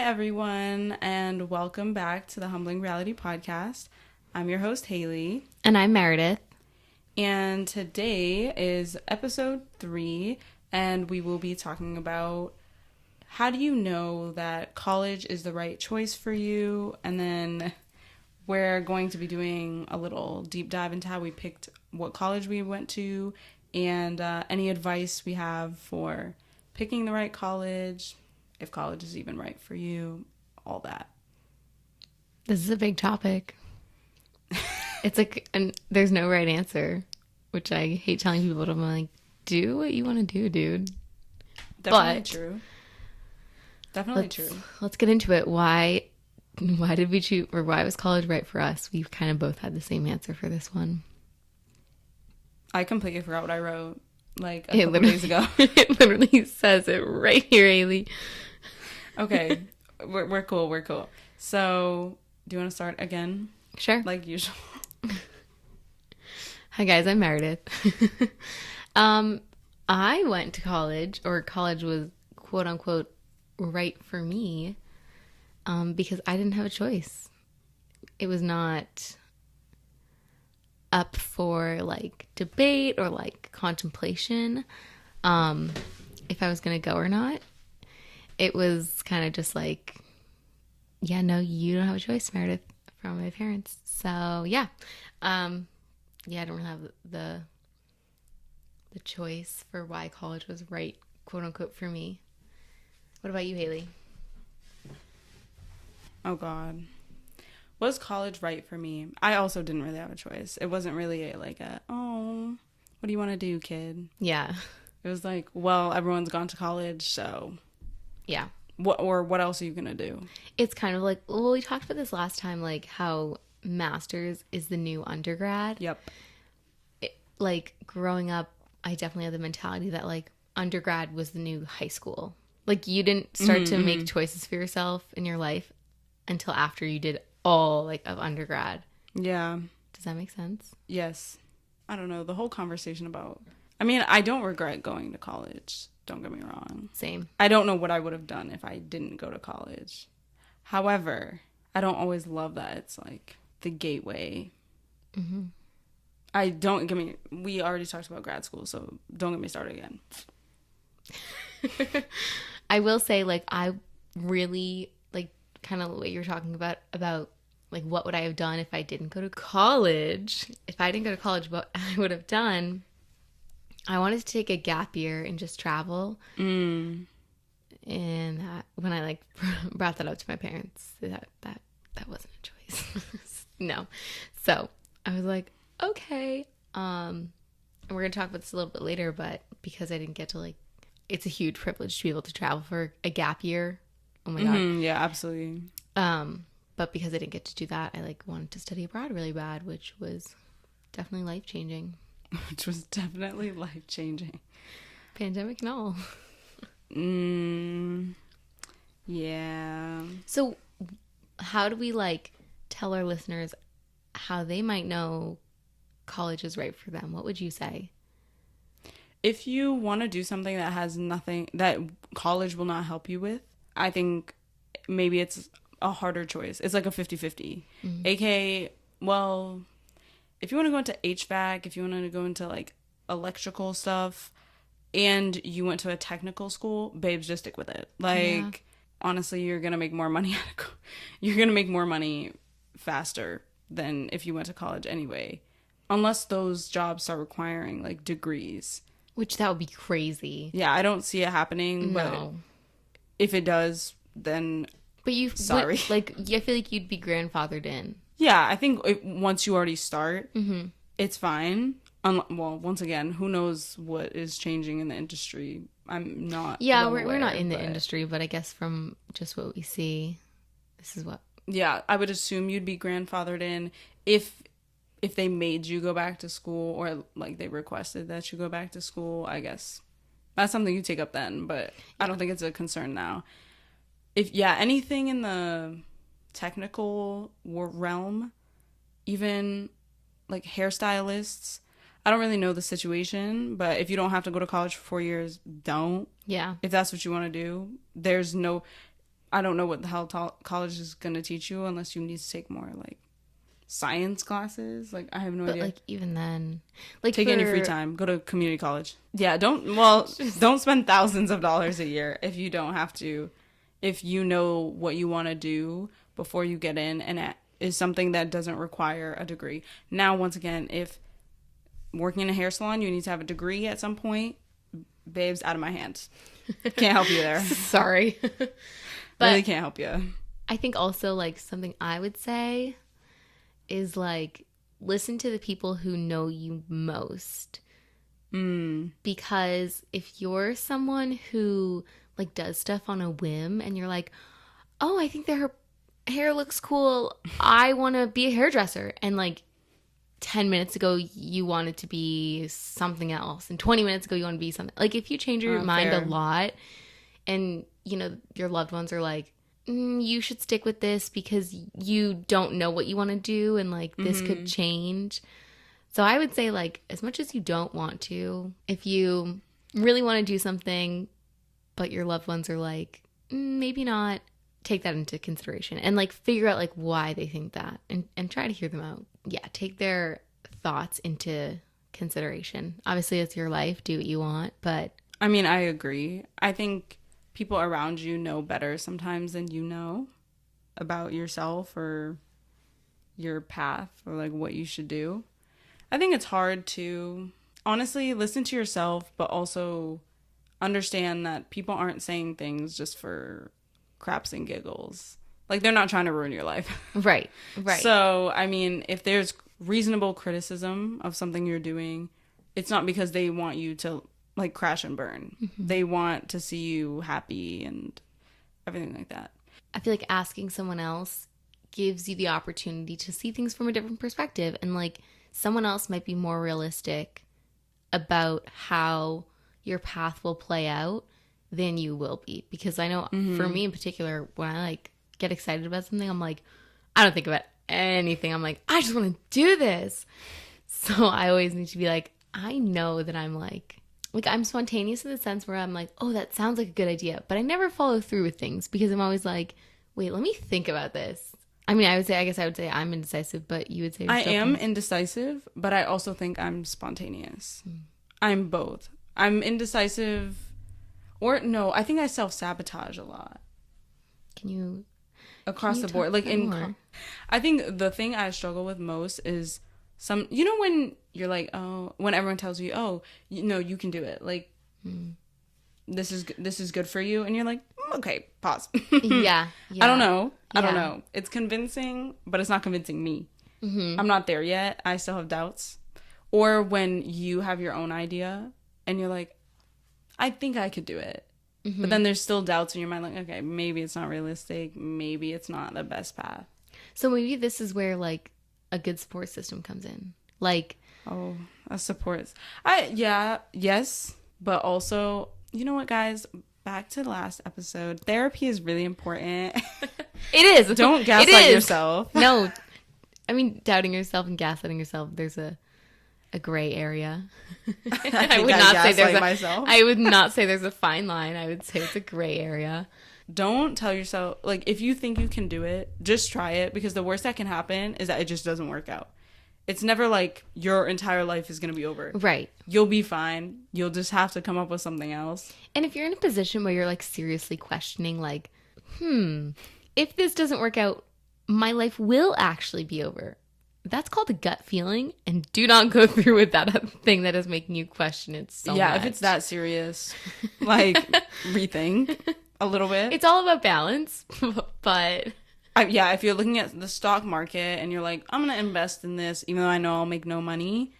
everyone, and welcome back to the Humbling Reality Podcast. I'm your host, Haley. And I'm Meredith. And today is episode 3, and we will be talking about how do you know that college is the right choice for you, and then we're going to be doing a little deep dive into how we picked what college we went to, and any advice we have for picking the right college, if college is even right for you, all that. This is a big topic. It's like, and there's no right answer, which I hate telling people, but I'm like, do what you want to do, dude. Definitely true. Definitely true. Let's get into it. Why did we choose, or why was college right for us? We kind of both had the same answer for this one. I completely forgot what I wrote like a couple days ago. It literally says it right here, Haley. Okay, we're cool. We're cool. So, do you want to start again? Sure. Like usual. Hi guys, I'm Meredith. I went to college, or college was quote unquote right for me, because I didn't have a choice. It was not up for like debate or like contemplation, if I was gonna go or not. It was kind of just like, yeah, no, you don't have a choice, Meredith, from my parents. So yeah, I don't really have the choice for why college was right, quote unquote, for me. What about you, Haley? Oh God, was college right for me? I also didn't really have a choice. It wasn't really what do you want to do, kid? Yeah. It was like, well, everyone's gone to college, so Yeah. What else are you gonna do? It's kind of like, well, we talked about this last time, like how master's is the new undergrad. Yep. Like growing up, I definitely had the mentality that like undergrad was the new high school. Like you didn't start to make choices for yourself in your life until after you did all like of undergrad. Yeah. Does that make sense? Yes. I don't know. The whole conversation about, I mean, I don't regret going to college. Don't get me wrong. Same. I don't know what I would have done if I didn't go to college. However, I don't always love that it's like the gateway. Mm-hmm. We already talked about grad school, so don't get me started again. I will say, like, I really, like, kind of what you were talking about, like, what would I have done if I didn't go to college? If I didn't go to college, what I would have done, I wanted to take a gap year and just travel. And when I, like, brought that up to my parents, that wasn't a choice. No. So I was like, okay. And we're going to talk about this a little bit later, but because I didn't get to, like, it's a huge privilege to be able to travel for a gap year. Oh my God. Yeah, absolutely. But because I didn't get to do that, I like wanted to study abroad really bad, which was definitely life-changing. Pandemic and all. Yeah. So how do we like tell our listeners how they might know college is right for them? What would you say? If you want to do something that has nothing that college will not help you with, I think maybe it's a harder choice. It's like a 50-50. AKA, well, if you want to go into HVAC, if you want to go into like electrical stuff and you went to a technical school, babes, just stick with it. Like, honestly, you're going to make more money. You're going to make more money faster than if you went to college anyway. Unless those jobs start requiring like degrees. Which that would be crazy. Yeah, I don't see it happening, but if it does, then sorry. Like, I feel like you'd be grandfathered in. Yeah, I think once you already start, it's fine. Well, once again, who knows what is changing in the industry? I'm not. Yeah, we're not in the industry, but I guess from just what we see, this is what. Yeah, I would assume you'd be grandfathered in if they made you go back to school, or like they requested that you go back to school. I guess that's something you take up then, but I don't think it's a concern now. Anything in the technical realm, even like hairstylists, I don't really know the situation, but if you don't have to go to college for 4 years, don't. Yeah. If that's what you want to do, there's no, I don't know what the hell college is going to teach you unless you need to take more like science classes. Like, I have no idea. Like, even then, like, Take it in your free time. Go to community college. Yeah, don't spend thousands of dollars a year if you don't have to. If you know what you want to do before you get in, and it is something that doesn't require a degree. Now, once again, if working in a hair salon, you need to have a degree at some point, babes, out of my hands. Can't help you there. Sorry. But really can't help you. I think also, like, something I would say is, like, listen to the people who know you most. Because if you're someone who, like, does stuff on a whim and you're like, oh, I think their hair looks cool, I want to be a hairdresser, and like 10 minutes ago you wanted to be something else, and 20 minutes ago you want to be something, like, if you change your mind a lot and, you know, your loved ones are like, you should stick with this because you don't know what you want to do, and like this could change. So I would say, like, as much as you don't want to, if you really want to do something but your loved ones are like, maybe not, take that into consideration and like figure out like why they think that, and try to hear them out. Yeah, take their thoughts into consideration. Obviously, it's your life, do what you want, but I mean, I agree. I think people around you know better sometimes than you know about yourself or your path or like what you should do. I think it's hard to honestly listen to yourself, but also understand that people aren't saying things just for craps and giggles. Like, they're not trying to ruin your life. Right. So, I mean, if there's reasonable criticism of something you're doing, it's not because they want you to, like, crash and burn. They want to see you happy and everything like that. I feel like asking someone else gives you the opportunity to see things from a different perspective, and like someone else might be more realistic about how your path will play out than you will be. Because I know for me in particular, when I like get excited about something, I'm like, I don't think about anything. I'm like, I just want to do this. So I always need to be like, I know that I'm like I'm spontaneous in the sense where I'm like, oh, that sounds like a good idea, but I never follow through with things because I'm always like, wait, let me think about this. I mean, I guess I would say I'm indecisive, but you would say I am indecisive, but I also think I'm spontaneous. I'm both. I'm indecisive, or no, I think I self-sabotage a lot. Can you across the board, like I think the thing I struggle with most is when you're like, oh, when everyone tells you, oh, you can do it, like this is good for you, and you're like, okay, pause. yeah I don't know, it's convincing, but it's not convincing me. I'm not there yet. I still have doubts. Or when you have your own idea and you're like, I think I could do it, but then there's still doubts in your mind, like, okay, maybe it's not realistic, maybe it's not the best path. So maybe this is where like a good support system comes in, like, oh, a support. Yes, but also, you know what, guys, back to the last episode, therapy is really important. It is. Don't gaslight yourself. No, I mean, doubting yourself and gaslighting yourself, there's a gray area. I would not say there's a fine line. I would say it's a gray area. Don't tell yourself, like, if you think you can do it, just try it, because the worst that can happen is that it just doesn't work out. It's never like your entire life is going to be over. Right. You'll be fine. You'll just have to come up with something else. And if you're in a position where you're like seriously questioning, like, if this doesn't work out, my life will actually be over. That's called a gut feeling, and do not go through with that thing that is making you question it so much. Yeah, if it's that serious, like, rethink a little bit. It's all about balance, but... if you're looking at the stock market and you're like, I'm going to invest in this, even though I know I'll make no money,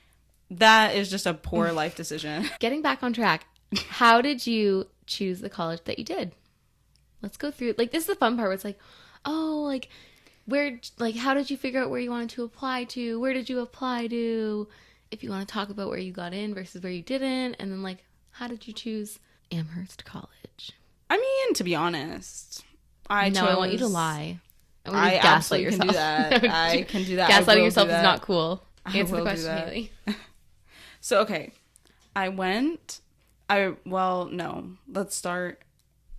that is just a poor life decision. Getting back on track, how did you choose the college that you did? Let's go through, like, this is the fun part where it's like, oh, like... how did you figure out where you wanted to apply to? Where did you apply to? If you want to talk about where you got in versus where you didn't. And then, like, how did you choose Amherst College? I mean, to be honest, I want you to lie. I gaslight yourself. Can do that. I can do that. Gaslighting yourself is not cool. Answer the question, Haley. So, okay. Let's start.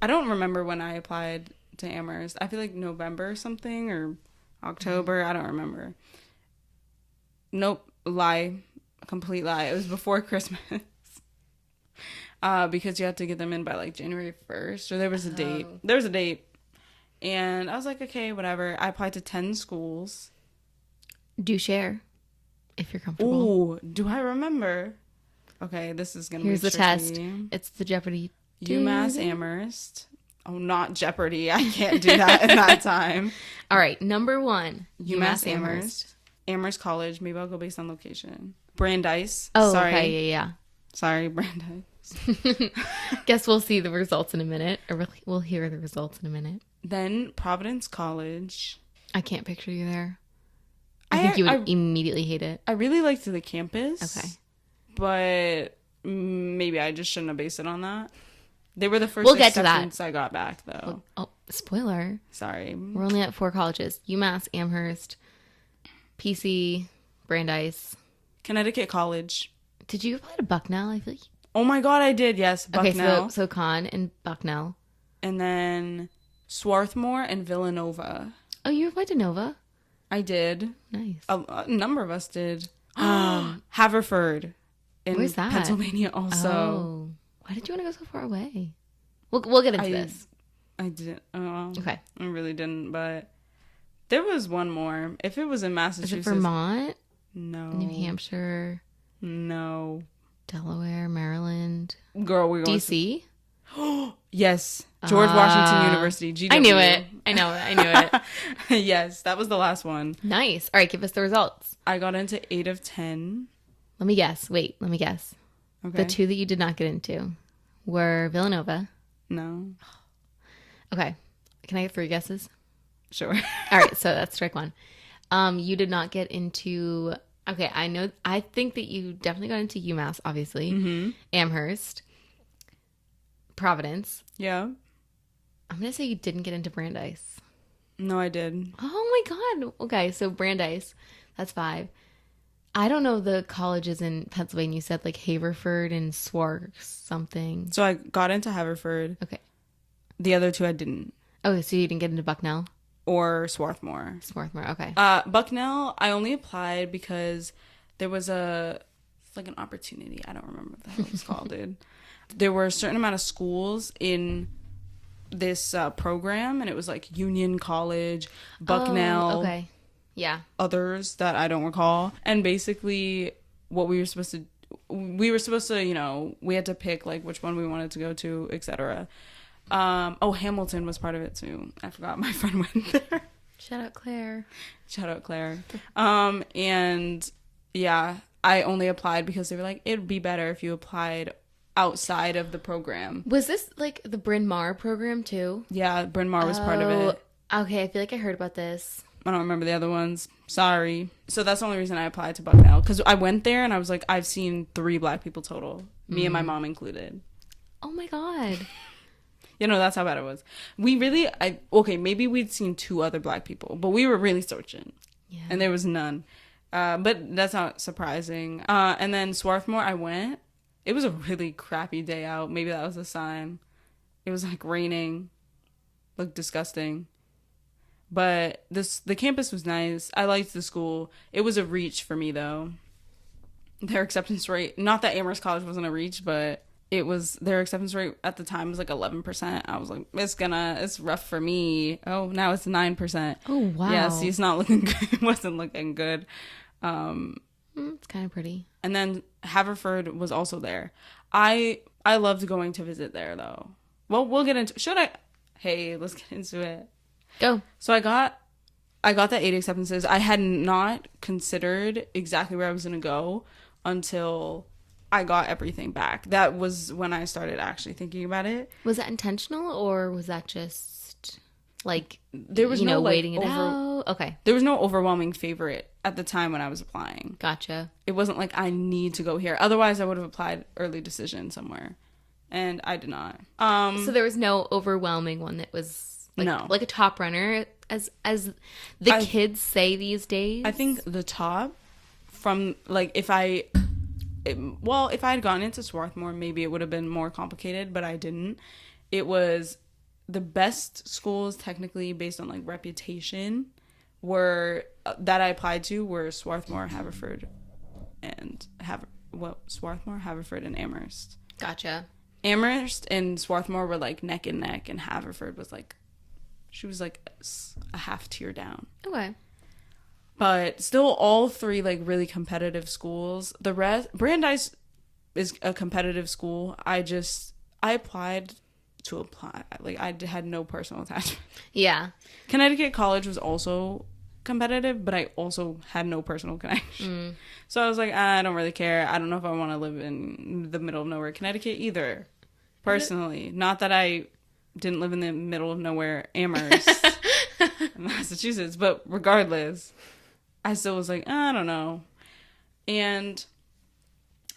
I don't remember when I applied to Amherst. I feel like November or something, or October. I don't remember. Nope, lie, complete lie. It was before Christmas. Because you had to get them in by like January 1st, or there was a date. There was a date. And I was like, okay, whatever. I applied to 10 schools. Do share if you're comfortable. Ooh, do I remember? Okay, this is going to be Here's the tricky. test. It's the Jeopardy. UMass Amherst. Oh, not Jeopardy. I can't do that in that time. All right, number 1. UMass Amherst. Amherst College. Maybe I'll go based on location. Brandeis. Oh, sorry. okay, yeah. Sorry, Brandeis. Guess we'll see the results in a minute, or we'll hear the results in a minute. Then Providence College. I can't picture you there. I think you would immediately hate it. I really liked the campus. Okay. But maybe I just shouldn't have based it on that. They were the first We'll get to that. acceptance I got back, though. Oh, spoiler. Sorry. We're only at 4 colleges. UMass, Amherst, PC, Brandeis. Connecticut College. Did you apply to Bucknell? I feel like... Oh my god, I did. Yes, Bucknell. Okay, so Con and Bucknell. And then Swarthmore and Villanova. Oh, you applied to Nova? I did. Nice. A number of us did. Haverford in Where's that? Pennsylvania also. Oh. Why did you want to go so far away? We'll get into this. I didn't. Okay. I really didn't, but there was one more. If it was in Massachusetts. Is it Vermont? No. New Hampshire? No. Delaware, Maryland, Girl, we're going DC. Yes, George Washington University. GW. I knew it. I knew it. Yes, that was the last one. Nice. All right, give us the results. I got into 8 of 10. Let me guess. Wait, let me guess. Okay. The 2 that you did not get into were Villanova. No. Okay. Can I get 3 guesses? Sure. All right, so that's strike 1. You did not get into... Okay, I think that you definitely got into UMass, obviously. Mm-hmm. Amherst. Providence. Yeah. I'm going to say you didn't get into Brandeis. No, I did. Oh my God. Okay, so Brandeis. That's 5. I don't know the colleges in Pennsylvania. You said like Haverford and Swarth something. So I got into Haverford. Okay. The other 2 I didn't. Okay, so you didn't get into Bucknell? Or Swarthmore. Swarthmore, okay. Bucknell, I only applied because there was like an opportunity. I don't remember what the hell it's called, dude. There were a certain amount of schools in this program, and it was like Union College, Bucknell, Oh, okay. Yeah. others that I don't recall. And basically what we were supposed to, you know, we had to pick like which one we wanted to go to, etc. Hamilton was part of it too. I forgot my friend went there. Shout out Claire. Shout out Claire. And yeah, I only applied because they were like, it'd be better if you applied outside of the program. Was this like the Bryn Mawr program too? Yeah, Bryn Mawr was part of it. Okay, I feel like I heard about this. I don't remember the other ones. Sorry. So that's the only reason I applied to Bucknell. Because I went there and I was like, I've seen 3 black people total. Me and my mom included. Oh my God. You know, that's how bad it was. Maybe we'd seen 2 other black people, but we were really searching. Yeah. And there was none. But that's not surprising. And then Swarthmore, I went. It was a really crappy day out. Maybe that was a sign. It was like raining. Looked disgusting. But the campus was nice. I liked the school. It was a reach for me though. Their acceptance rate, not that Amherst College wasn't a reach, but it was, their acceptance rate at the time was like 11%. I was like, it's rough for me. Oh, now it's 9%. Oh, wow. Yeah, see, it's not looking good. It wasn't looking good. It's kind of pretty. And then Haverford was also there. I loved going to visit there though. Well, we'll get into, let's get into it. Go. So I got the 8 acceptances. I had not considered exactly where I was going to go until I got everything back. That was when I started actually thinking about it. Was that intentional or was that just like, there was no waiting it out? Okay. There was no overwhelming favorite at the time when I was applying. Gotcha. It wasn't like I need to go here. Otherwise I would have applied early decision somewhere. And I did not. So there was no overwhelming one that was like a top runner as the kids say these days. I think the top from like if I had gone into Swarthmore, maybe it would have been more complicated, but I didn't. It was the best schools technically based on like reputation were that I applied to were Swarthmore, Haverford, and Swarthmore, Haverford, and Amherst. Gotcha. Amherst and Swarthmore were like neck and neck, and Haverford was like, she was like a half tier down. Okay. But still, all three like really competitive schools. The rest, Brandeis is a competitive school. I applied to apply. Like I had no personal attachment. Yeah. Connecticut College was also competitive, but I also had no personal connection. So I was like, I don't really care. I don't know if I want to live in the middle of nowhere, Connecticut either. Personally, not that I didn't live in the middle of nowhere, Amherst, Massachusetts, but regardless, I still was like, I don't know. And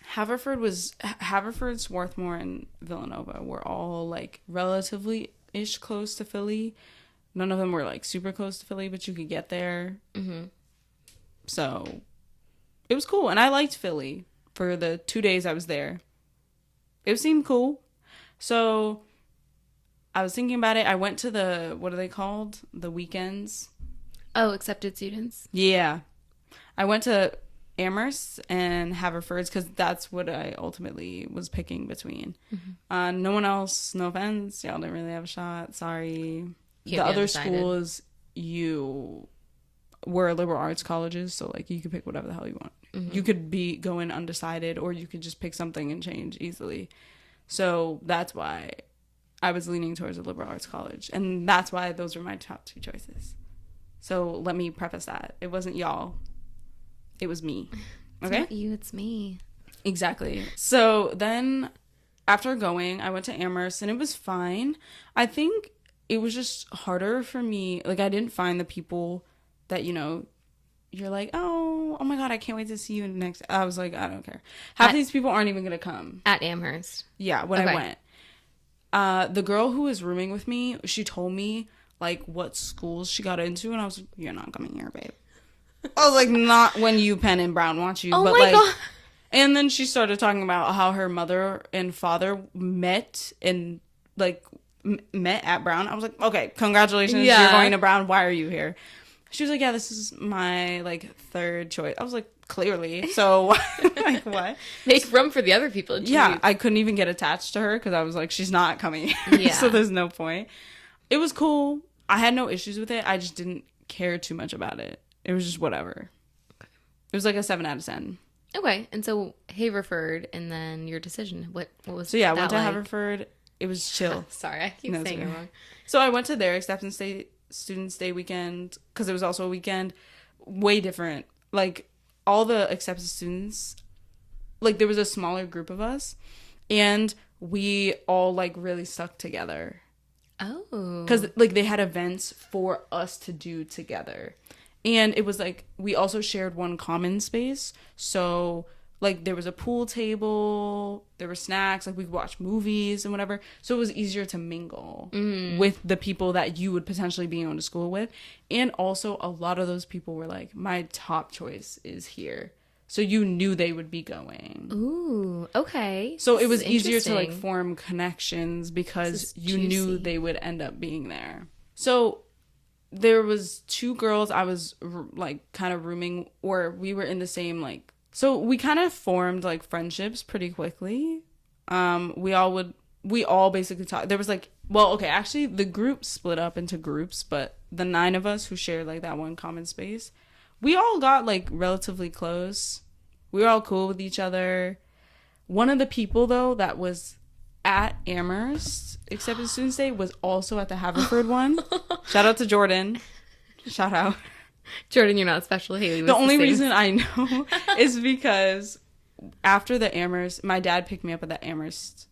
Haverford, Swarthmore, and Villanova were all like relatively-ish close to Philly. None of them were like super close to Philly, but you could get there. Mm-hmm. So it was cool. And I liked Philly for the 2 days I was there. It seemed cool. So I was thinking about it. I went to what are they called? The weekends. Oh, accepted students. Yeah. I went to Amherst and Haverford's because that's what I ultimately was picking between. Mm-hmm. No one else, no offense, y'all didn't really have a shot. Sorry. The other schools, you were liberal arts colleges, so like you could pick whatever the hell you want. Mm-hmm. You could go in undecided, or you could just pick something and change easily. So that's why I was leaning towards a liberal arts college, and that's why those were my top two choices. So let me preface that it wasn't y'all, it was me. Okay, it's not you, it's me. Exactly. So then, after going, I went to Amherst, and it was fine. I think it was just harder for me. Like, I didn't find the people that, you're like, oh my God, I can't wait to see you next. I was like, I don't care. Half these people aren't even going to come. At Amherst? Yeah, when I went. The girl who was rooming with me, she told me, like, what schools she got into, and I was like, you're not coming here, babe. I was like, not when UPenn and Brown want you. Oh but my God. And then she started talking about how her mother and father met at Brown. I was like, okay, congratulations, yeah. You're going to Brown. Why are you here? She was like, yeah, this is my like third choice. I was like, clearly. So like, what? Make room for the other people. Geez. Yeah, I couldn't even get attached to her because I was like, she's not coming here. Yeah. So there's no point. It was cool. I had no issues with it. I just didn't care too much about it. It was just whatever. It was like a 7 out of 10. Okay, and so Haverford, and then your decision. What was so? Yeah, I that went to like? Haverford. It was chill. Sorry, I keep saying it wrong. So I went to their acceptance day, Students' Day weekend, because it was also a weekend. Way different. Like, all the acceptance students, like, there was a smaller group of us, and we all, like, really stuck together. Oh. Because, like, they had events for us to do together. And it was, like, we also shared one common space. So, like, there was a pool table, there were snacks, like, we could watch movies and whatever. So it was easier to mingle with the people that you would potentially be going to school with. And also, a lot of those people were like, my top choice is here. So you knew they would be going. Ooh, okay. So it was easier to, like, form connections because you knew they would end up being there. So there was 2 girls I was, like, kind of rooming, or we were in the same, like, so we kind of formed, like, friendships pretty quickly. We all basically talked. There was, like, well, okay, actually, the group split up into groups, but the 9 of us who shared, like, that one common space, we all got, like, relatively close. We were all cool with each other. One of the people, though, that was at Amherst Acceptance Students Day was also at the Haverford one. Shout out to Jordan. Shout out. Jordan, you're not special. Haley was the only reason I know is because after the Amherst, my dad picked me up at the Amherst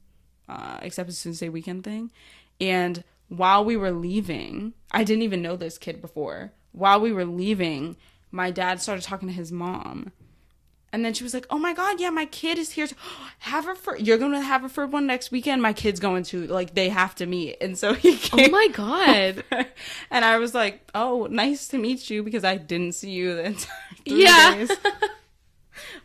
Acceptance Students Day weekend thing. And while we were leaving, I didn't even know this kid before. While we were leaving, my dad started talking to his mom. And then she was like, oh my God, yeah, my kid is here. Haverford, you're going to Haverford one next weekend. My kid's going to, like, they have to meet. And so he came. Oh my God. Over. And I was like, oh, nice to meet you, because I didn't see you the entire 3 days.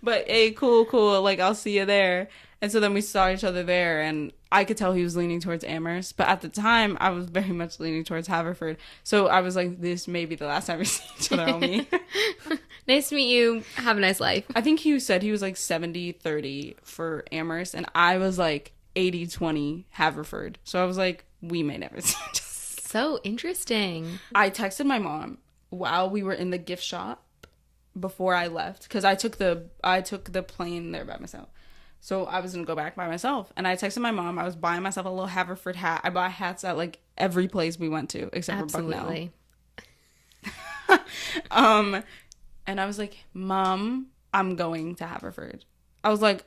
But hey, cool. Like, I'll see you there. And so then we saw each other there, and I could tell he was leaning towards Amherst. But at the time, I was very much leaning towards Haverford. So I was like, this may be the last time we see each other, homie. Nice to meet you. Have a nice life. I think he said he was like 70-30 for Amherst, and I was like 80-20 Haverford. So I was like, we may never see each other. So interesting. I texted my mom while we were in the gift shop before I left, because I took the plane there by myself. So I was going to go back by myself. And I texted my mom. I was buying myself a little Haverford hat. I buy hats at like every place we went to except Absolutely. for Bucknell. And I was like, Mom, I'm going to Haverford. I was like,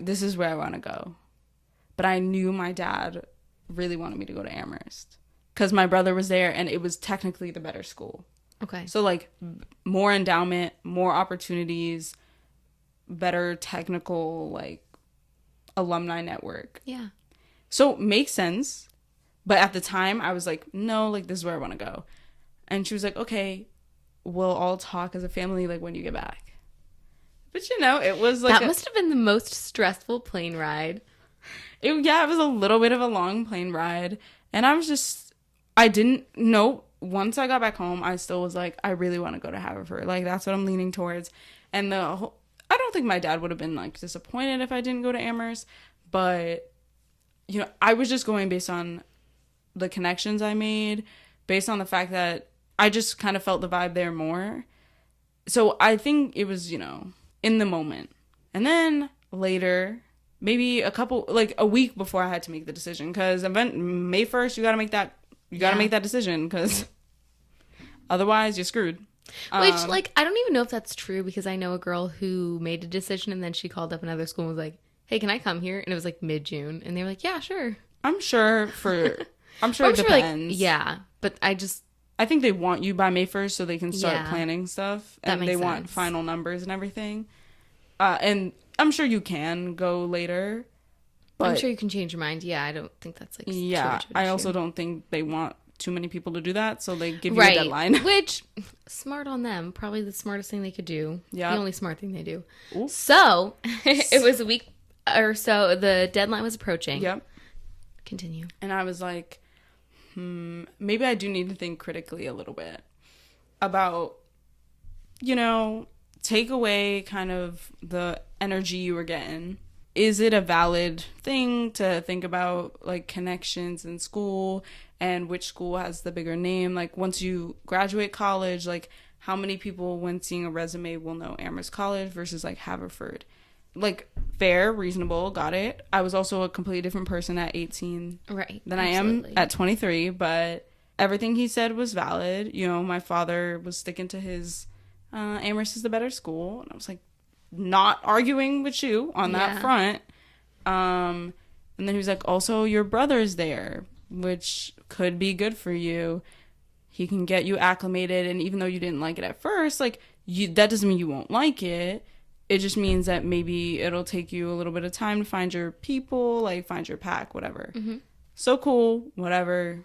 this is where I want to go. But I knew my dad really wanted me to go to Amherst because my brother was there and it was technically the better school. Okay. So like more endowment, more opportunities, better technical like alumni network. Yeah. So makes sense. But at the time I was like, no, like this is where I want to go. And she was like, okay, we'll all talk as a family like when you get back. But you know, it was like that must have been the most stressful plane ride. It was a little bit of a long plane ride. And I didn't know. Once I got back home, I still was like, I really want to go to Haverford. Like, that's what I'm leaning towards. And I don't think my dad would have been, like, disappointed if I didn't go to Amherst. But, you know, I was just going based on the connections I made, based on the fact that I just kind of felt the vibe there more. So I think it was, you know, in the moment. And then later, maybe a week before I had to make the decision. Because May 1st, you got to make that decision, because otherwise you're screwed. Which, like, I don't even know if that's true, because I know a girl who made a decision and then she called up another school and was like, hey, can I come here? And it was like mid-June. And they were like, yeah, sure. I'm sure it depends. Like, yeah, but I think they want you by May 1st so they can start Yeah. planning stuff. That And makes they want sense. final numbers and everything. And I'm sure you can go later. But I'm sure you can change your mind. Yeah, I don't think that's like too yeah, much of an I issue. also don't think they want too many people to do that. So they give you a Right, deadline. which, smart on them. Probably the smartest thing they could do. Yeah. The only smart thing they do. Ooh. So, it was a week or so. The deadline was approaching. Yep. Continue. And I was like, maybe I do need to think critically a little bit about, you know, take away kind of the energy you were getting. Is it a valid thing to think about, like, connections in school and which school has the bigger name? Like, once you graduate college, like, how many people, when seeing a resume, will know Amherst College versus, like, Haverford? Like, fair, reasonable, got it. I was also a completely different person at 18 Right. than I am at 23, but everything he said was valid. You know, my father was sticking to his Amherst is the better school, and I was like, not arguing with you on that front. And then he was like, also your brother's there, which could be good for you. He can get you acclimated, and even though you didn't like it at first, like, that doesn't mean you won't like it. It just means that maybe it'll take you a little bit of time to find your people, like find your pack, whatever. Mm-hmm. So cool, whatever.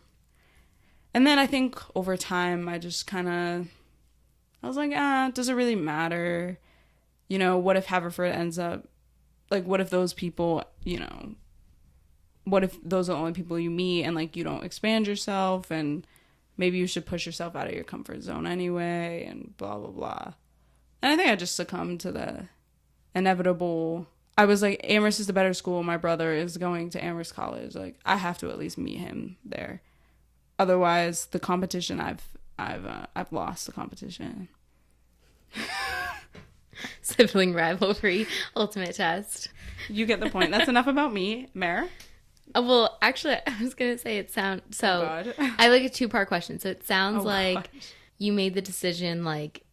And then I think over time, I just kind of, I was like, does it really matter? You know, what if Haverford ends up, like, what if those people, you know, what if those are the only people you meet and, like, you don't expand yourself, and maybe you should push yourself out of your comfort zone anyway, and blah, blah, blah. And I think I just succumbed to the inevitable. I was like, Amherst is the better school. My brother is going to Amherst College. Like, I have to at least meet him there. Otherwise, the competition, I've lost the competition. Sibling rivalry, ultimate test. You get the point. That's enough about me, Mare. Well, actually, I was gonna say it sounds so. God. I have like a 2-part question. So it sounds like gosh. you made the decision. Like,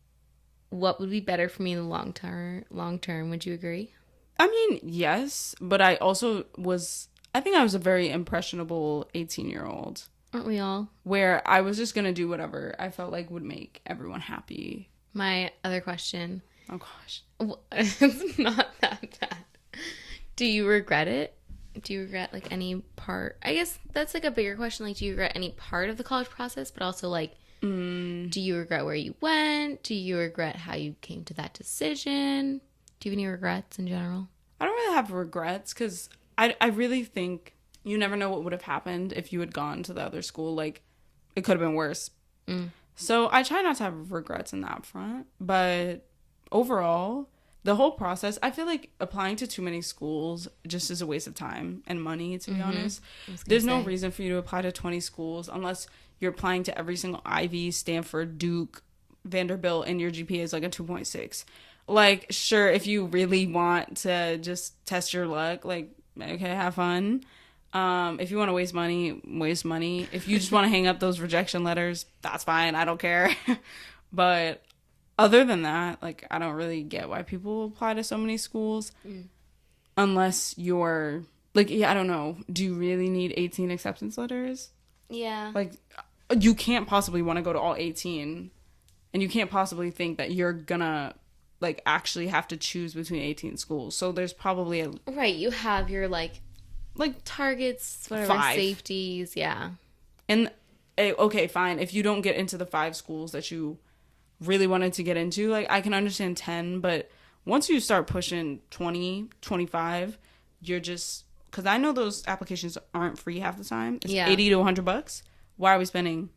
what would be better for me in the long term? Long term, would you agree? I mean, yes, but I also I think I was a very impressionable 18-year-old Aren't we all? where I was just going to do whatever I felt like would make everyone happy. My other question. Oh, gosh. It's not that bad. Do you regret it? Do you regret, like, any part? I guess that's, like, a bigger question. Like, do you regret any part of the college process? But also, like, do you regret where you went? Do you regret how you came to that decision? Do you have any regrets in general? I don't really have regrets because I really think you never know what would have happened if you had gone to the other school. Like, it could have been worse. So I try not to have regrets in that front. But overall, the whole process, I feel like applying to too many schools just is a waste of time and money, to be honest. There's no reason for you to apply to 20 schools unless you're applying to every single Ivy, Stanford, Duke, Vanderbilt, and your GPA is like a 2.6. Like, sure, if you really want to just test your luck, like, okay, have fun. If you want to waste money, waste money. If you just want to hang up those rejection letters, that's fine. I don't care. But other than that, like, I don't really get why people apply to so many schools unless you're, like, yeah, I don't know. Do you really need 18 acceptance letters? Yeah. Like, you can't possibly want to go to all 18, and you can't possibly think that you're gonna, like, actually have to choose between 18 schools. So there's probably a... Right, you have your, like targets, whatever, 5. safeties, yeah. And, okay, fine. If you don't get into the 5 schools that you really wanted to get into, like, I can understand 10, but once you start pushing 20, 25, you're just... Because I know those applications aren't free half the time. It's $80 to $100. Why are we spending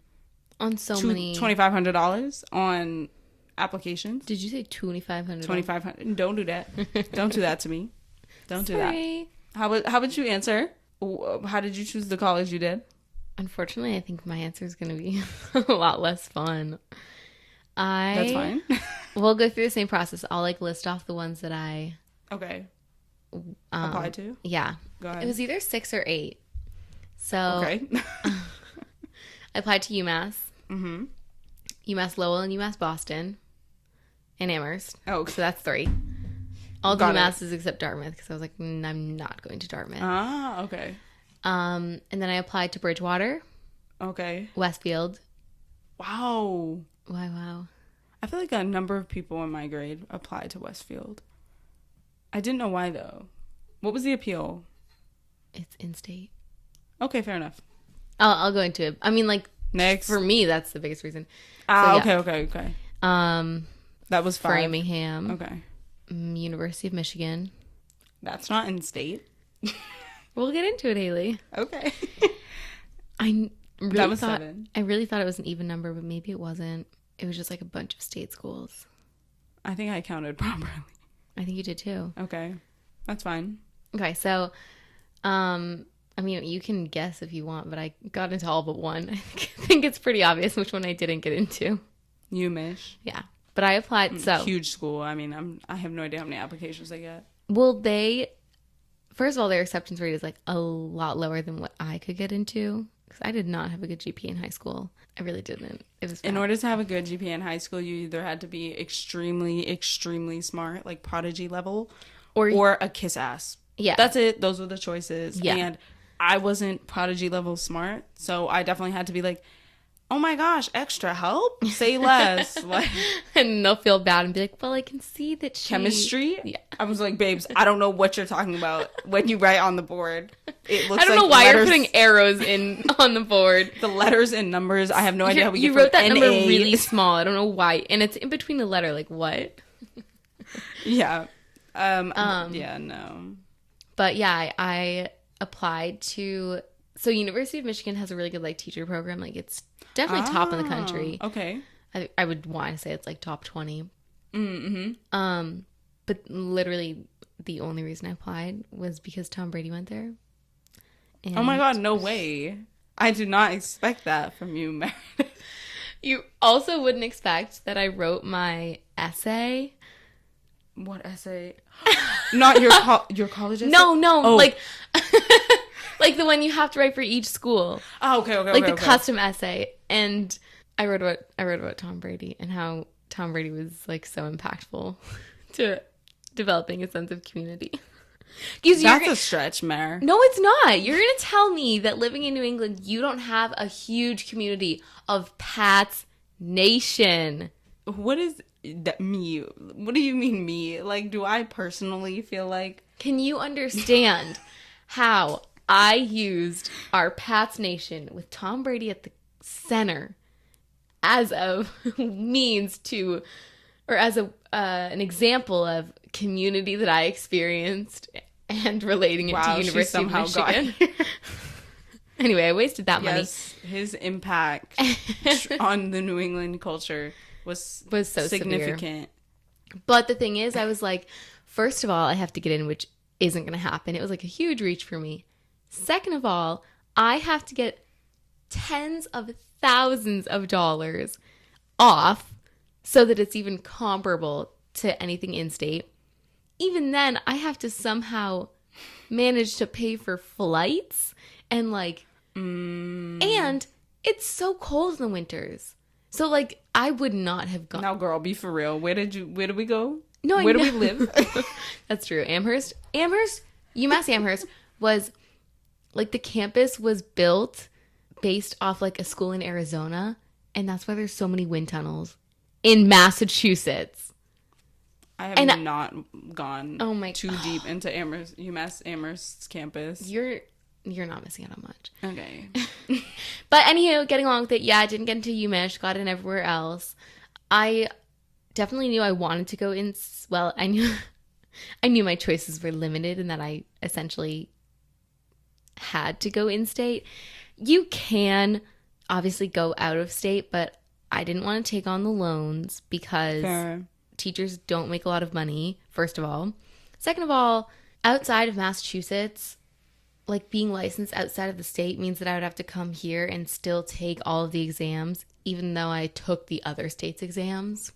on so many $2,500 on applications? Did you say $2,500? $2,500. Don't do that. Don't do that to me. Don't do Sorry. that. How would you answer? How did you choose the college you did? Unfortunately, I think my answer is going to be a lot less fun. That's fine. We'll go through the same process. I'll like list off the ones that I applied to. Yeah. Go ahead. It was either 6 or 8. So okay. I applied to UMass, UMass Lowell, and UMass Boston, and Amherst. Oh, so that's 3. All the UMasses except Dartmouth, because I was like, I'm not going to Dartmouth. Ah, okay. And then I applied to Bridgewater. Okay. Westfield. Wow. Why, wow. I feel like a number of people in my grade applied to Westfield. I didn't know why, though. What was the appeal? It's in-state. Okay, fair enough. I'll go into it. I mean, like, next. For me, that's the biggest reason. Ah, so, yeah. Okay. That was 5. Framingham. Okay. University of Michigan. That's not in state. We'll get into it, Haley. Okay. I really that was thought 7. I really thought it was an even number, but maybe it wasn't. It was just like a bunch of state schools. I think I counted properly. I think you did too. Okay. That's fine. Okay, so I mean, you can guess if you want, but I got into all but one. I think it's pretty obvious which one I didn't get into. UMich. Yeah. But I applied, so... Huge school. I mean, I have no idea how many applications they get. Well, first of all, their acceptance rate is like a lot lower than what I could get into. Because I did not have a good GPA in high school. I really didn't. It was bad. In order to have a good GPA in high school, you either had to be extremely, extremely smart, like prodigy level, or a kiss ass. Yeah. That's it. Those were the choices. Yeah. And I wasn't prodigy level smart, so I definitely had to be like, oh my gosh, extra help? Say less. Like, and they'll feel bad and be like, well, I can see that she... Chemistry? Yeah. I was like, babes, I don't know what you're talking about when you write on the board. It looks I don't know why you're putting arrows in on the board. The letters and numbers, I have no idea how we get You wrote that number NA. really small. I don't know why. And it's in between the letter. Like, what? Yeah. Yeah, no. But yeah, I applied to... So University of Michigan has a really good like teacher program. Like it's definitely top in the country. Okay. I would want to say it's like top 20. Mm-hmm. But literally the only reason I applied was because Tom Brady went there. And oh my God, no way. I did not expect that from you, Meredith. You also wouldn't expect that I wrote my essay. What essay? Not your college essay? No, oh. like like the one you have to write for each school. Oh, okay. Like the custom essay. And I wrote about Tom Brady and how Tom Brady was like so impactful to developing a sense of community. That's a stretch, Mare. No, it's not. You're going to tell me that living in New England, you don't have a huge community of Pat's Nation. What is that, me? What do you mean me? Like, do I personally feel like... Can you understand how I used our Pat's Nation with Tom Brady at the center as a means to... Or as an example of community that I experienced and relating it Wow, to she University of somehow got Michigan. Anyway, I wasted that money. Yes, his impact on the New England culture was So significant. severe. But the thing is, I was like, first of all, I have to get in, which isn't going to happen. It was like a huge reach for me. Second of all, I have to get tens of thousands of dollars off so that it's even comparable to anything in state. Even then, I have to somehow manage to pay for flights and like, and it's so cold in the winters. So like, I would not have gone. Now, girl, be for real. Where did we go? No, I Where do know. we live? That's true. Amherst, UMass Amherst was like, the campus was built based off like a school in Arizona, and that's why there's so many wind tunnels in Massachusetts. I have And not gone too deep into UMass Amherst's campus. You're not missing out on much. Okay. But anywho, getting along with it, yeah, I didn't get into UMich, got in everywhere else. I definitely knew I wanted to go in. Well, I knew my choices were limited and that I essentially had to go in state. You can obviously go out of state, but I didn't want to take on the loans because Fair. teachers don't make a lot of money, first of all. Second of all, outside of Massachusetts, like being licensed outside of the state means that I would have to come here and still take all of the exams, even though I took the other states' exams.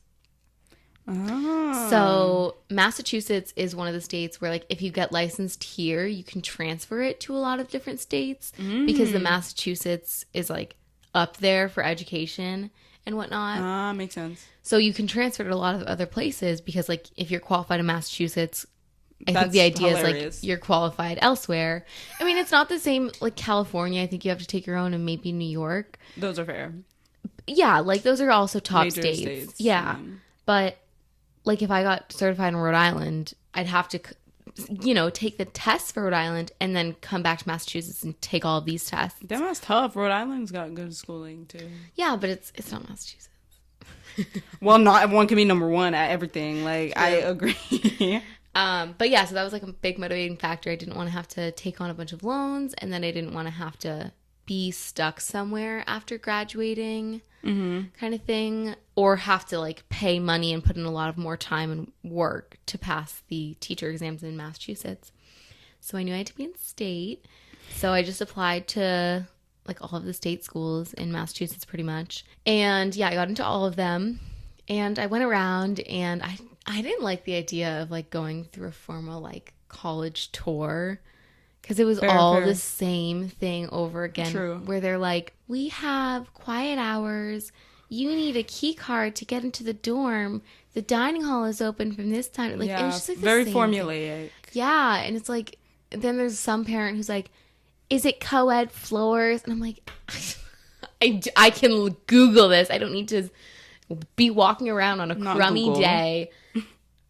Oh. So Massachusetts is one of the states where, like, if you get licensed here, you can transfer it to a lot of different states because the Massachusetts is like up there for education and whatnot. Makes sense. So you can transfer to a lot of other places because, like, if you're qualified in Massachusetts, I think That's the idea hilarious. is like you're qualified elsewhere. I mean, it's not the same like California. I think you have to take your own, and maybe New York. Those are fair. Yeah, like those are also top Major states. Yeah. But like if I got certified in Rhode Island, I'd have to, take the tests for Rhode Island and then come back to Massachusetts and take all of these tests. Damn, that's tough. Rhode Island's got good schooling too. Yeah, but it's not Massachusetts. Well, not everyone can be number one at everything. Like, I agree. But yeah, so that was like a big motivating factor. I didn't want to have to take on a bunch of loans, and then I didn't want to have to be stuck somewhere after graduating, kind of thing, or have to like pay money and put in a lot of more time and work to pass the teacher exams in Massachusetts. So I knew I had to be in state. So I just applied to like all of the state schools in Massachusetts pretty much. And yeah, I got into all of them, and I went around, and I didn't like the idea of like going through a formal like college tour because it was all the same thing over again. True. Where they're like, we have quiet hours. You need a key card to get into the dorm. The dining hall is open from this time. Like, Yeah, it was just like the very same formulaic. thing. Yeah, and it's like, then there's some parent who's like, is it co-ed floors? And I'm like, I can Google this. I don't need to be walking around on a Not crummy Google. day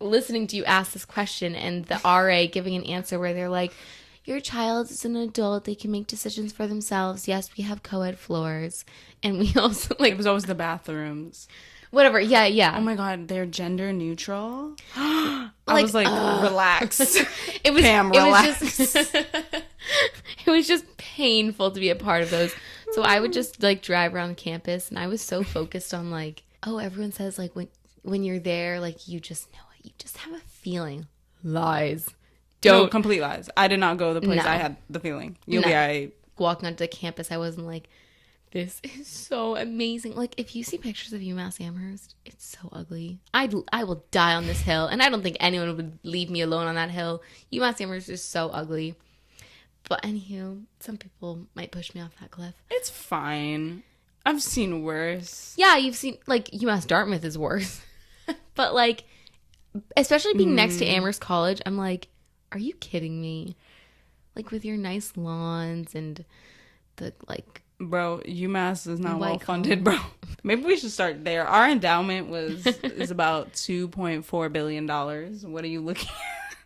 listening to you ask this question and the RA giving an answer where they're like, your child is an adult. They can make decisions for themselves. Yes, we have co-ed floors. And we also like, It was always the bathrooms. whatever. Yeah, yeah. Oh my God, they're gender neutral? I Like, was like, relax. It was, Pam, it relax. was just, it was just painful to be a part of those. So I would just like drive around campus, and I was so focused on like, oh, everyone says like when you're there, like you just know it. You just have a feeling. Lies. No, Don't. complete lies. I did not go the place. No. I had the feeling. You'll be No. all right. Walking onto the campus, I wasn't like, this is so amazing. Like, if you see pictures of UMass Amherst, it's so ugly. I will die on this hill, and I don't think anyone would leave me alone on that hill. UMass Amherst is so ugly. But anywho, some people might push me off that cliff. It's fine. I've seen worse. Yeah, you've seen, like, UMass Dartmouth is worse. But, like, especially being next to Amherst College, I'm like, are you kidding me? Like, with your nice lawns and the, like... Bro, UMass is not White well funded, bro. Maybe we should start there. Our endowment is about $2.4 billion. What are you looking at?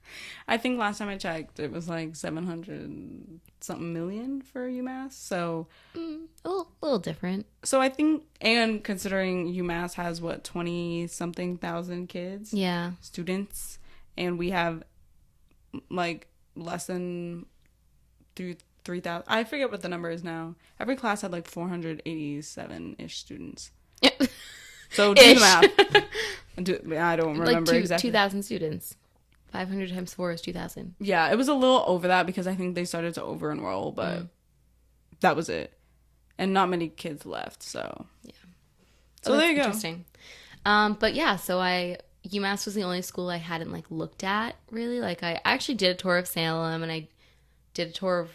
I think last time I checked, it was like 700 something million for UMass. So, A little different. so I think, and considering UMass has what, 20 something thousand kids, Yeah. students, and we have like less than 3,000. I forget what the number is now. Every class had like 487-ish students. So do the math. I don't remember like exactly. 2,000 students. 500 times 4 is 2,000. Yeah, it was a little over that because I think they started to over enroll, but that was it. And not many kids left, so. Yeah. So there you go. Interesting. But yeah, so UMass was the only school I hadn't like looked at really. Like I actually did a tour of Salem and I did a tour of,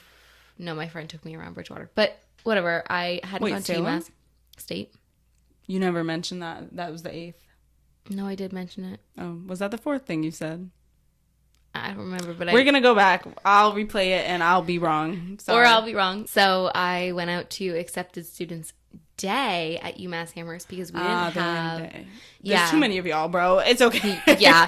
no, my friend took me around Bridgewater. But whatever, I hadn't gone to Salem? UMass State. You never mentioned that. That was the 8th. No, I did mention it. Oh, was that the 4th thing you said? I don't remember, but We're going to go back. I'll replay it and I'll be wrong. Sorry. Or I'll be wrong. So I went out to Accepted Students Day at UMass Amherst because we didn't have... There's too many of y'all, bro. It's okay. Yeah.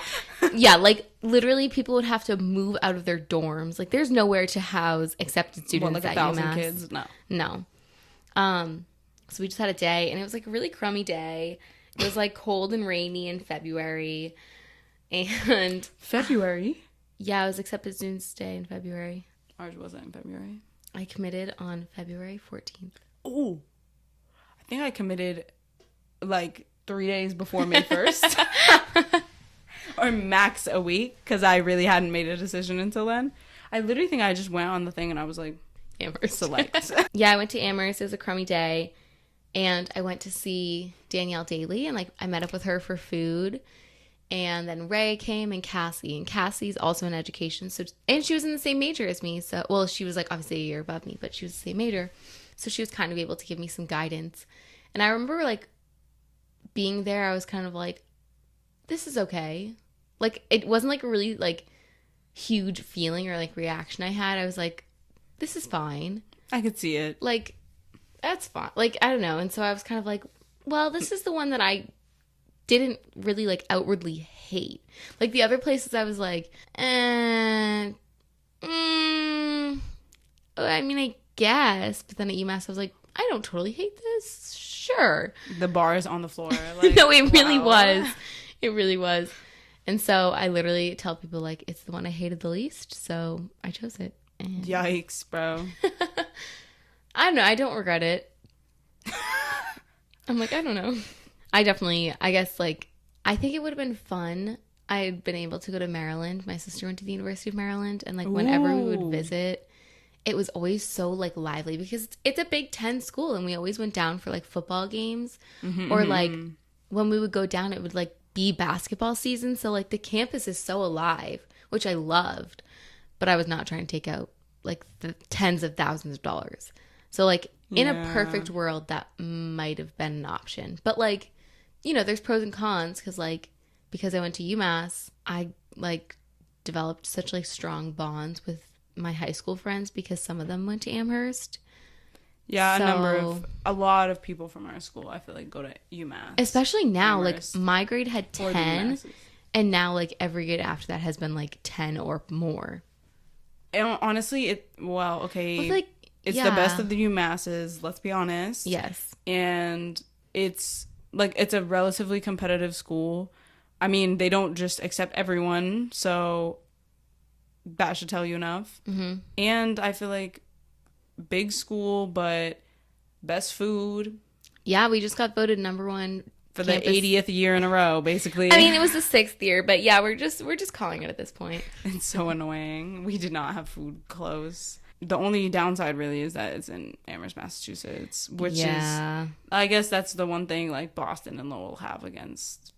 Yeah, like literally people would have to move out of their dorms. Like there's nowhere to house accepted students What, like at 1,000 UMass. kids? No. So we just had a day and it was like a really crummy day. It was like cold and rainy in February. And February? yeah, it was Accepted Students Day in February. Ours wasn't in February. I committed on February 14th. Oh. I think I committed like 3 days before May 1st. Or max a week because I really hadn't made a decision until then. I literally think I just went on the thing and I was like, Amherst. select. Yeah, I went to Amherst. It was a crummy day. And I went to see Danielle Daly and like I met up with her for food. And then Ray came and Cassie. And Cassie's also in education. And she was in the same major as me. So, well, she was like obviously a year above me, but she was the same major. So she was kind of able to give me some guidance. And I remember like being there, I was kind of like, this is okay. Like it wasn't like a really like huge feeling or like reaction I had. I was like, this is fine. I could see it. Like, that's fine. Like, I don't know. And so I was kind of like, well, this is the one that I didn't really like outwardly hate. Like the other places I was like, I mean, I guess. But then at UMass, I was like, I don't totally hate this. Sure. The bar is on the floor. Like, No, it really wow. was. It really was. And so I literally tell people like, it's the one I hated the least. So I chose it. And Yikes, bro. I don't know. I don't regret it. I'm like, I don't know. I guess, like, I think it would have been fun. I had been able to go to Maryland. My sister went to the University of Maryland. And, like, whenever we would visit, it was always so, like, lively. Because it's a Big Ten school. And we always went down for, like, football games. Or, like, when we would go down, it would, like, be basketball season. So, like, the campus is so alive, which I loved. But I was not trying to take out, like, the tens of thousands of dollars. So, like, in a perfect world, that might have been an option. But, like, you know, there's pros and cons because I went to UMass, I, like, developed such, like, strong bonds with my high school friends because some of them went to Amherst. Yeah, a lot of people from our school, I feel like, go to UMass. Especially now, Amherst, like, my grade had or the 10, UMasses. and now, like, every grade after that has been, like, 10 or more. And honestly, I feel like, it's the best of the UMasses, let's be honest. Yes. And it's a relatively competitive school. I mean, they don't just accept everyone, so that should tell you enough. Mm-hmm. And I feel like big school, but best food. Yeah, we just got voted number one For campus. the 80th year in a row, basically. I mean, it was the 6th year, but yeah, we're just calling it at this point. It's so annoying. We did not have food close. The only downside really is that it's in Amherst, Massachusetts, which is, I guess that's the one thing like Boston and Lowell have against.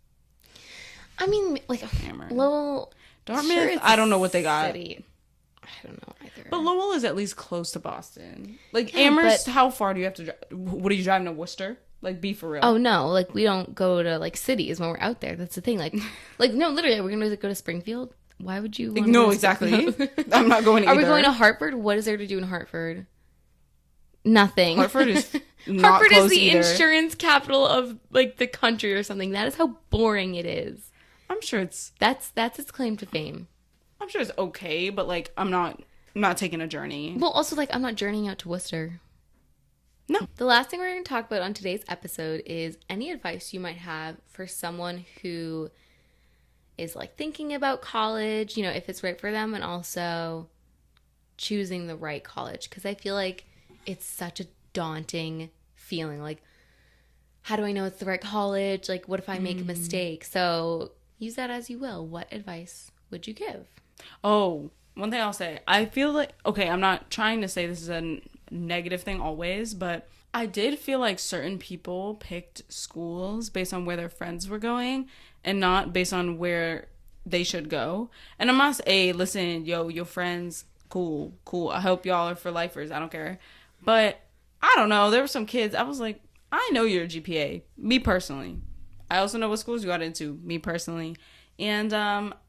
I mean, like Amherst. Lowell, Dartmouth, sure, it's I don't know what they got. city. I don't know either. But Lowell is at least close to Boston. Like Yeah, Amherst, but- how far do you have to drive? What are you driving to Worcester? Like, be for real. Oh no, like we don't go to like cities when we're out there. That's the thing. Like no, literally, we're gonna go to Springfield. Why would you? Want to No, go to exactly. Springfield? I'm not going. Are we either. going to Hartford? What is there to do in Hartford? Nothing. Hartford is not Hartford close is the either. insurance capital of like the country or something. That is how boring it is. I'm sure it's. That's its claim to fame. I'm sure it's okay, but like I'm not taking a journey. Well, also, like, I'm not journeying out to Worcester. No. The last thing we're going to talk about on today's episode is any advice you might have for someone who is like thinking about college, if it's right for them, and also choosing the right college. Because I feel like it's such a daunting feeling. Like, how do I know it's the right college? Like, what if I make a mistake? So use that as you will. What advice would you give? Oh, one thing I'll say, I feel like, okay, I'm not trying to say this is a negative thing always, but I did feel like certain people picked schools based on where their friends were going and not based on where they should go. And I'm not saying, listen, yo, your friends, cool. I hope y'all are for lifers. I don't care. But I don't know. There were some kids, I was like, I know your GPA. Me personally. I also know what schools you got into. Me personally. And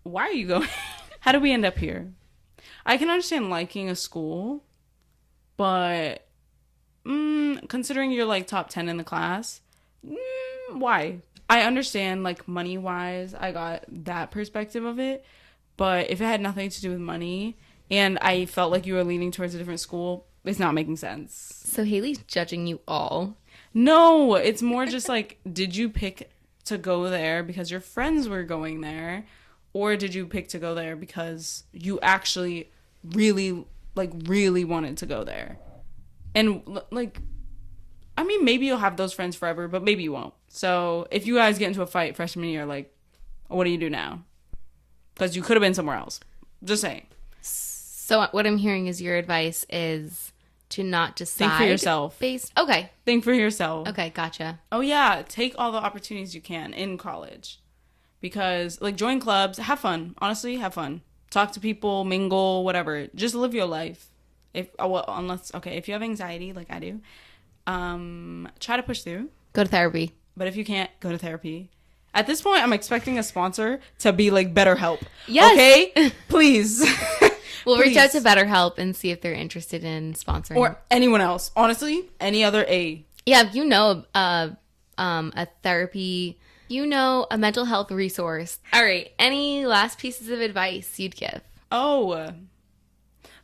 why are you going? How did we end up here? I can understand liking a school, but considering you're like top 10 in the class, why? I understand like money wise, I got that perspective of it, but if it had nothing to do with money and I felt like you were leaning towards a different school, it's not making sense. So Haley's judging you all. No, it's more just like, did you pick to go there because your friends were going there, or did you pick to go there because you actually really wanted to go there? And like, I mean, maybe you'll have those friends forever, but maybe you won't. So if you guys get into a fight freshman year, like, what do you do now? Because you could have been somewhere else. Just saying. So what I'm hearing is your advice is to not decide. Think for yourself. Okay. Think for yourself. Okay, gotcha. Oh yeah, take all the opportunities you can in college. Because, like, join clubs, have fun. Honestly, have fun. Talk to people, mingle, whatever. Just live your life. If you have anxiety, like I do, try to push through. Go to therapy. But if you can't, go to therapy. At this point, I'm expecting a sponsor to be, like, BetterHelp. Yes. Okay? Please. We'll reach out to BetterHelp and see if they're interested in sponsoring. Or anyone else. Honestly, any other A. Yeah, if you know a therapy, a mental health resource. All right. Any last pieces of advice you'd give? Oh,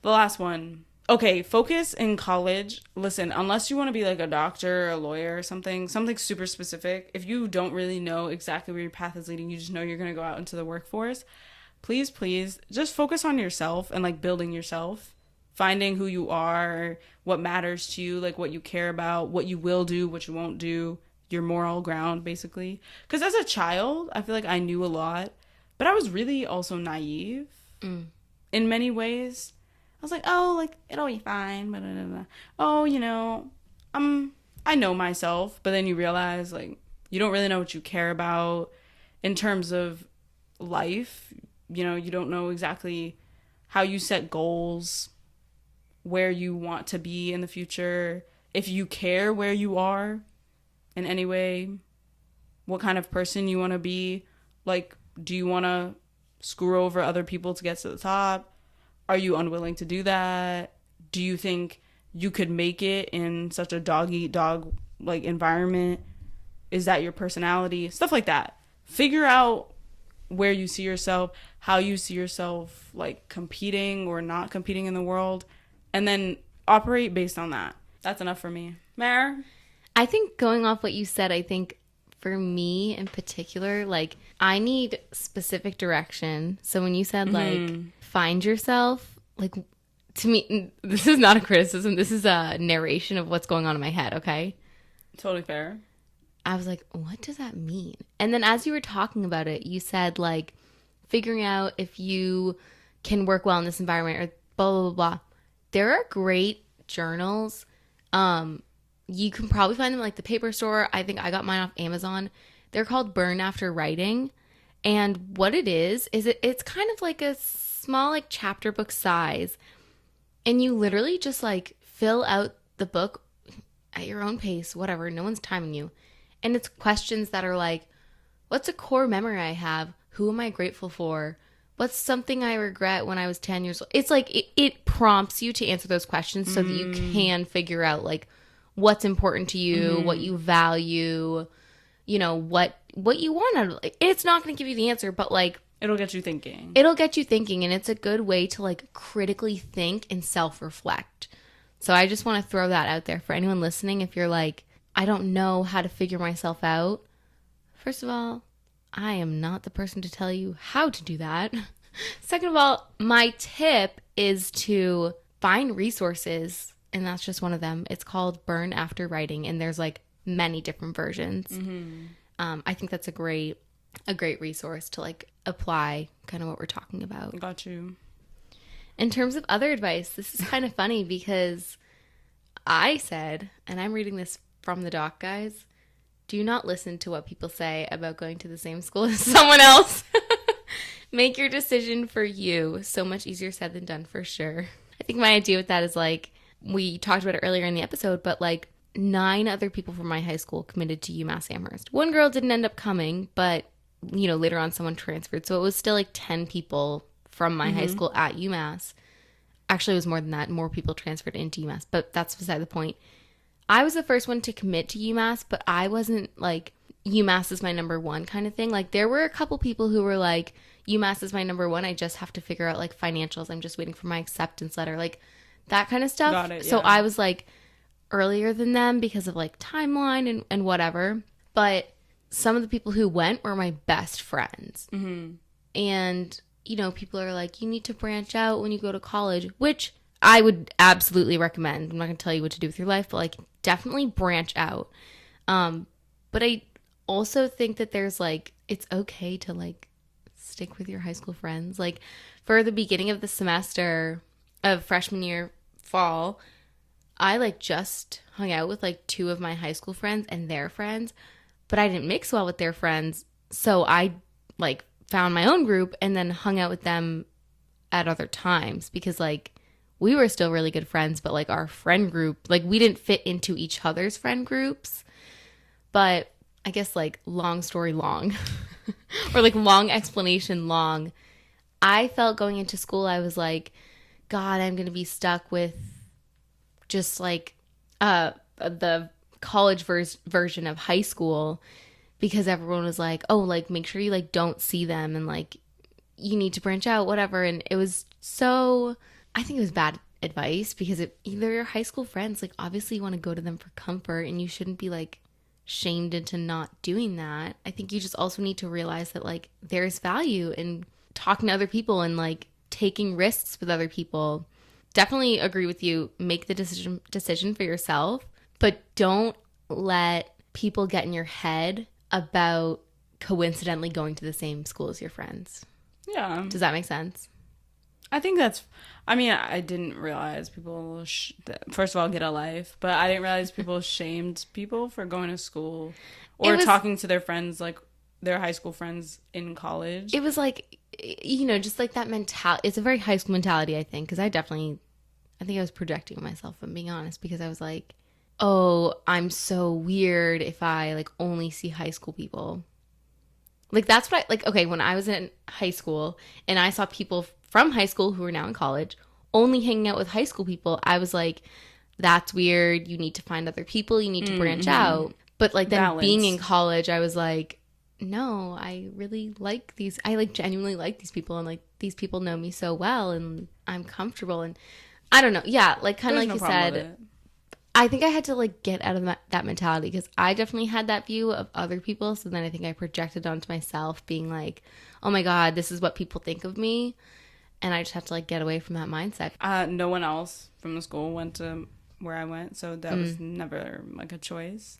the last one. Okay, focus in college. Listen, unless you want to be like a doctor or a lawyer or something super specific, if you don't really know exactly where your path is leading, you just know you're going to go out into the workforce, please just focus on yourself and like building yourself, finding who you are, what matters to you, like what you care about, what you will do, what you won't do, your moral ground, basically. Because as a child, I feel like I knew a lot, but I was really also naive in many ways. I was like, oh, like, it'll be fine. Blah, blah, blah, blah. Oh, I know myself. But then you realize, like, you don't really know what you care about in terms of life. You don't know exactly how you set goals, where you want to be in the future, if you care where you are in any way, what kind of person you want to be. Like, do you want to screw over other people to get to the top? Are you unwilling to do that? Do you think you could make it in such a dog-eat-dog like environment? Is that your personality? Stuff like that. Figure out where you see yourself, how you see yourself like competing or not competing in the world, and then operate based on that. That's enough for me. Mare? I think going off what you said, I think for me in particular, like, I need specific direction. So when you said like find yourself, like, to me, this is not a criticism, this is a narration of what's going on in my head. Okay, Totally fair. I was like, what does that mean? And then as you were talking about it, you said like figuring out if you can work well in this environment or blah blah blah blah. There are great journals. You can probably find them like the paper store. I think I got mine off Amazon. They're called Burn After Writing. And what it is it's kind of like a small like chapter book size. And you literally just like fill out the book at your own pace, whatever. No one's timing you. And it's questions that are like, what's a core memory I have? Who am I grateful for? What's something I regret when I was 10 years old? It's like it prompts you to answer those questions so that you can figure out like what's important to you, what you value, what you want out of it. It's not going to give you the answer, but like It'll get you thinking. It'll get you thinking, and it's a good way to like critically think and self-reflect. So I just want to throw that out there for anyone listening. If you're like, I don't know how to figure myself out. First of all, I am not the person to tell you how to do that. Second of all, my tip is to find resources, and that's just one of them. It's called Burn After Writing, and there's like many different versions. I think that's a great resource to like apply kind of what we're talking about. Got you. In terms of other advice, this is kind of funny because I said, and I'm reading this from the doc, guys, do not listen to what people say about going to the same school as someone else. Make your decision for you. So much easier said than done, for sure. I think my idea with that is like, we talked about it earlier in the episode, but like 9 other people from my high school committed to UMass Amherst. One girl didn't end up coming, but you know, later on someone transferred. So it was still like 10 people from my high school at UMass. Actually, it was more than that. More people transferred into UMass, but that's beside the point. I was the first one to commit to UMass, but I wasn't like, UMass is my number one kind of thing. Like, there were a couple people who were like, UMass is my number one. I just have to figure out like financials. I'm just waiting for my acceptance letter, like that kind of stuff. Got it, yeah. So I was like earlier than them because of like timeline and whatever. But some of the people who went were my best friends. And, you know, people are like, you need to branch out when you go to college, which I would absolutely recommend. I'm not going to tell you what to do with your life, but like definitely branch out. But I also think that there's like, it's okay to like stick with your high school friends. Like for the beginning of the semester of freshman year fall, I like just hung out with like 2 of my high school friends and their friends, but I didn't mix well with their friends. So I like found my own group and then hung out with them at other times because like we were still really good friends, but like our friend group, like we didn't fit into each other's friend groups. But I guess like long story long or like long explanation long, I felt going into school, I was like, God, I'm going to be stuck with just like the college version of high school because everyone was like, oh, like make sure you like don't see them and like you need to branch out, whatever. And it was so, I think it was bad advice because they're your high school friends. Like obviously you want to go to them for comfort and you shouldn't be like shamed into not doing that. I think you just also need to realize that like there's value in talking to other people and like taking risks with other people. Definitely agree with you. Make the decision for yourself, but don't let people get in your head about coincidentally going to the same school as your friends. Yeah. Does that make sense? I think that's, I mean, I didn't realize people, first of all, get a life, but I didn't realize people shamed people for going to school or talking to their friends, like their high school friends in college. It was like, you know, just like that mentality. It's a very high school mentality, I think, because I think I was projecting on myself, if I'm being honest, because I was like, oh, I'm so weird if I like only see high school people. Like that's what I like. Okay, when I was in high school and I saw people from high school who are now in college only hanging out with high school people, I was like, that's weird. You need to find other people. You need to branch out. But like then being in college, I was like, no, I really like these. I like genuinely like these people, and like these people know me so well, and I'm comfortable. And I don't know. Yeah, like kind of like you said. I think I had to like get out of that mentality because I definitely had that view of other people. So then I think I projected onto myself being like, oh my God, this is what people think of me. And I just have to like get away from that mindset. No one else from the school went to where I went. So that was never like a choice.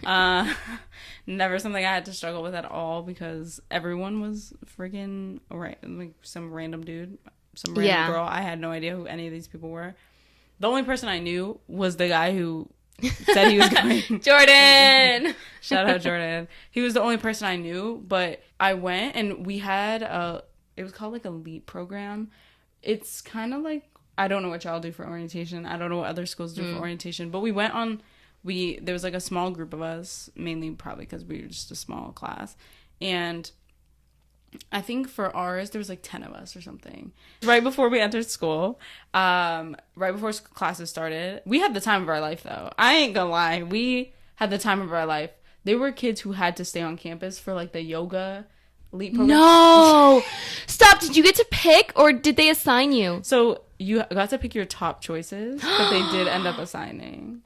Never something I had to struggle with at all because everyone was freaking like some random dude, some random girl. I had no idea who any of these people were. The only person I knew was the guy who said he was going. Jordan! Shout out Jordan. He was the only person I knew, but I went and we had it was called like a LEAP program. It's kind of like, I don't know what y'all do for orientation. I don't know what other schools do for orientation, but we went on, there was like a small group of us, mainly probably because we were just a small class. And I think for ours, there was like 10 of us or something. Right before we entered school, right before classes started, we had the time of our life though. I ain't gonna lie. We had the time of our life. There were kids who had to stay on campus for like the yoga LEAP program. No! Stop! Did you get to pick, or did they assign you? So you got to pick your top choices, but they did end up assigning.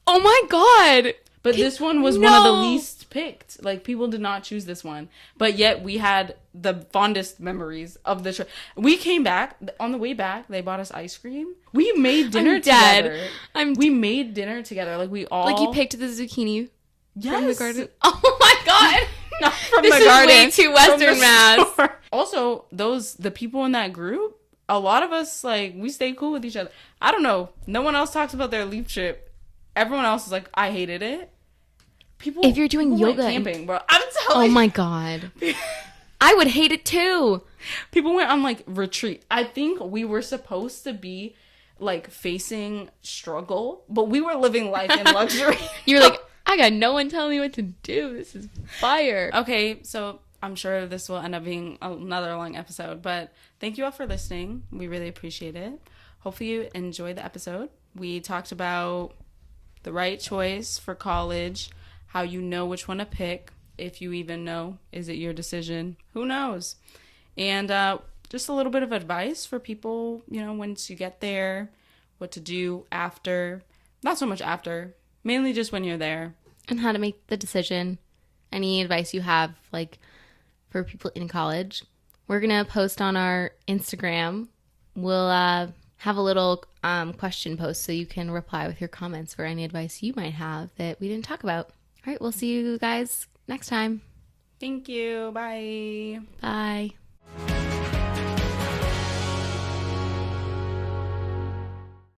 Oh my god! But this one was one of the least picked. Like, people did not choose this one. But yet, we had the fondest memories of the trip. We came back. On the way back, they bought us ice cream. We made dinner together. We made dinner together. Like, we all... Like, you picked the zucchini from the yes. garden? Oh my god! Not from This the is garden. way too Western from the Mass. store. Also, the people in that group, a lot of us, like, we stay cool with each other. I don't know. No one else talks about their LEAP trip. Everyone else is like, I hated it. People, If you're doing people yoga went camping, bro. I'm telling you. Oh my god. I would hate it too. People went on, like, retreat. I think we were supposed to be, like, facing struggle, but we were living life in luxury. You're like, I got no one telling me what to do. This is fire. Okay, so I'm sure this will end up being another long episode, but thank you all for listening. We really appreciate it. Hopefully you enjoyed the episode. We talked about the right choice for college, how you know which one to pick, if you even know. Is it your decision? Who knows? And just a little bit of advice for people, you know, once you get there, what to do after. Not so much after, mainly just when you're there. And how to make the decision. Any advice you have, like, for people in college. We're going to post on our Instagram. We'll have a little question post so you can reply with your comments for any advice you might have that we didn't talk about. All right, we'll see you guys next time. Thank you. Bye. Bye.